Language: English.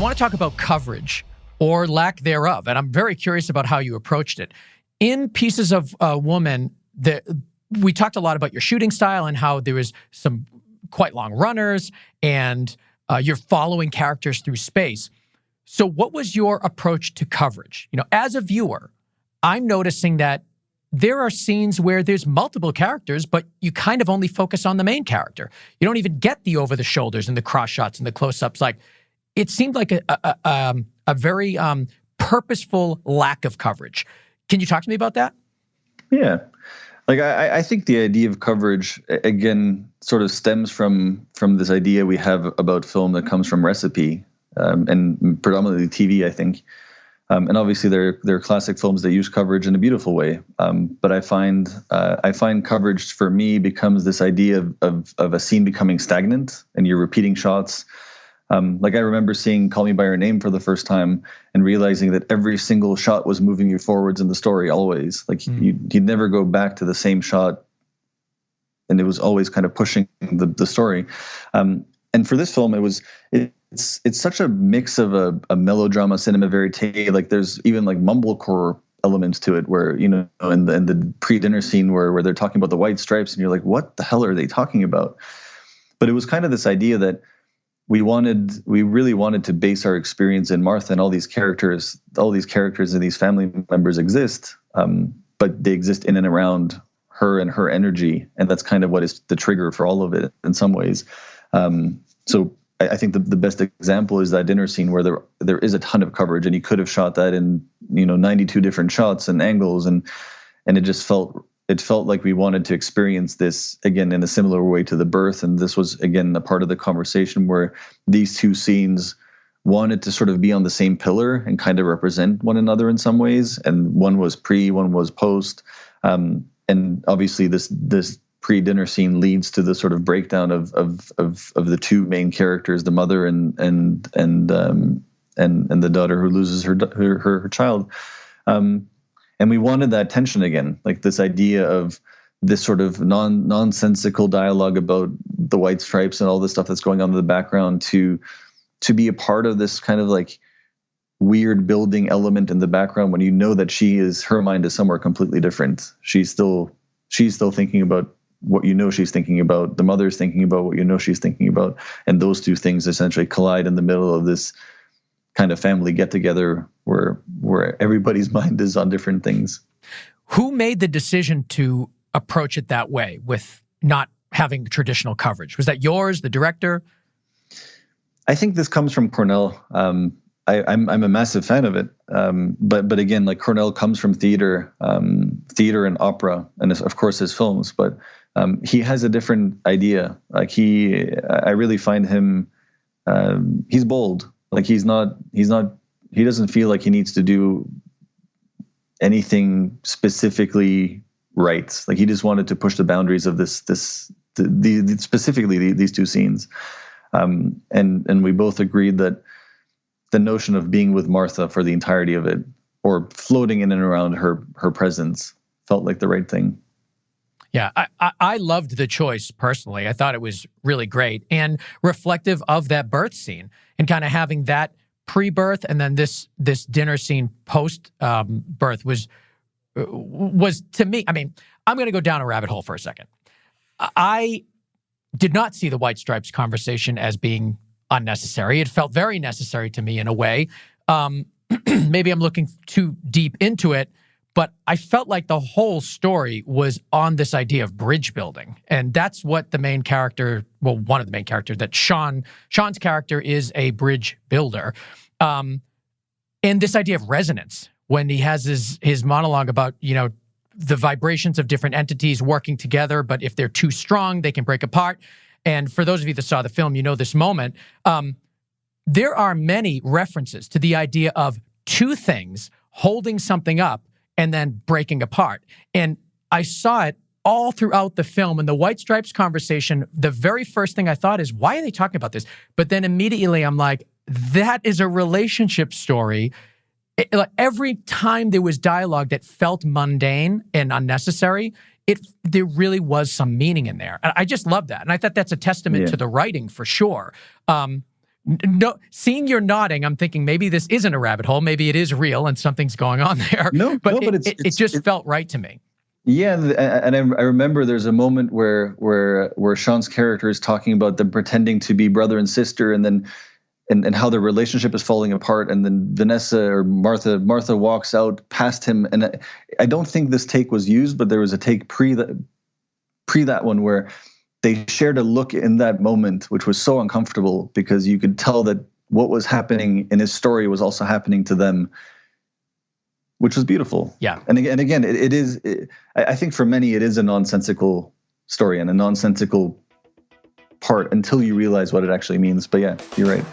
want to talk about coverage or lack thereof, and I'm very curious about how you approached it. In Pieces of a Woman, we talked a lot about your shooting style and how there was some quite long runners, and you're following characters through space. So what was your approach to coverage? As a viewer, I'm noticing that there are scenes where there's multiple characters, but you kind of only focus on the main character. You don't even get the over the shoulders and the cross shots and the close-ups. Like, it seemed like a very purposeful lack of coverage. Can you talk to me about that? Yeah. Like, I think the idea of coverage, again, sort of stems from this idea we have about film that comes from recipe, and predominantly TV, I think. And obviously there are classic films that use coverage in a beautiful way. But I find coverage for me becomes this idea of a scene becoming stagnant and you're repeating shots. Like I remember seeing Call Me by Your Name for the first time and realizing that every single shot was moving you forwards in the story always. Like you'd never go back to the same shot, and it was always kind of pushing the story. And for this film, it's such a mix of a melodrama, cinema verite. Like there's even like mumblecore elements to it, where in the pre-dinner scene where they're talking about the white stripes, and you're like, what the hell are they talking about? But it was kind of this idea that we really wanted to base our experience in Martha, and all these characters and these family members exist, but they exist in and around her and her energy, and that's kind of what is the trigger for all of it in some ways. So I think the best example is that dinner scene where there is a ton of coverage, and you could have shot that in 92 different shots and angles, and it just felt like we wanted to experience this again in a similar way to The Birth. And this was again a part of the conversation where these two scenes wanted to sort of be on the same pillar and kind of represent one another in some ways. And one was pre, one was post. And obviously this pre-dinner scene leads to the sort of breakdown of the two main characters, the mother and the daughter who loses her child. And we wanted that tension again, like this idea of this sort of nonsensical dialogue about the white stripes and all this stuff that's going on in the background to be a part of this kind of like weird building element in the background, when you know that her mind is somewhere completely different. She's still thinking about what she's thinking about. The mother's thinking about what she's thinking about. And those two things essentially collide in the middle of this kind of family get together where everybody's mind is on different things. Who made the decision to approach it that way with not having traditional coverage? Was that yours, the director? I think this comes from Cornell. I'm a massive fan of it. But again, like Cornell comes from theater and opera, and of course his films, but he has a different idea. Like I really find him, he's bold. Like he doesn't feel like he needs to do anything specifically right. Like he just wanted to push the boundaries of specifically these two scenes. And we both agreed that the notion of being with Martha for the entirety of it, or floating in and around her presence, felt like the right thing. Yeah, I loved the choice personally. I thought it was really great and reflective of that birth scene, and kind of having that pre-birth and then this dinner scene post birth was to me. I mean, I'm going to go down a rabbit hole for a second. I did not see the white stripes conversation as being unnecessary. It felt very necessary to me in a way. Maybe I'm looking too deep into it, but I felt like the whole story was on this idea of bridge building. And that's what the main character, well, one of the main characters, that Sean's character is a bridge builder. And this idea of resonance, when he has his monologue about, the vibrations of different entities working together, but if they're too strong, they can break apart. And for those of you that saw the film, this moment. There are many references to the idea of two things holding something up and then breaking apart. And I saw it all throughout the film. In the white stripes conversation, the very first thing I thought is, why are they talking about this? But then immediately I'm like, that is a relationship story. Every time there was dialogue that felt mundane and unnecessary, there really was some meaning in there. And I just love that. And I thought that's a testament to the writing for sure. No, seeing you're nodding, I'm thinking maybe this isn't a rabbit hole. Maybe it is real and something's going on there. But it just felt right to me. Yeah, and I remember there's a moment where Sean's character is talking about them pretending to be brother and sister, and then and how their relationship is falling apart, and then Vanessa or Martha walks out past him, and I don't think this take was used, but there was a take pre that one where they shared a look in that moment, which was so uncomfortable because you could tell that what was happening in his story was also happening to them, which was beautiful. Yeah. And again, I think for many, it is a nonsensical story and a nonsensical part until you realize what it actually means. But yeah, you're right.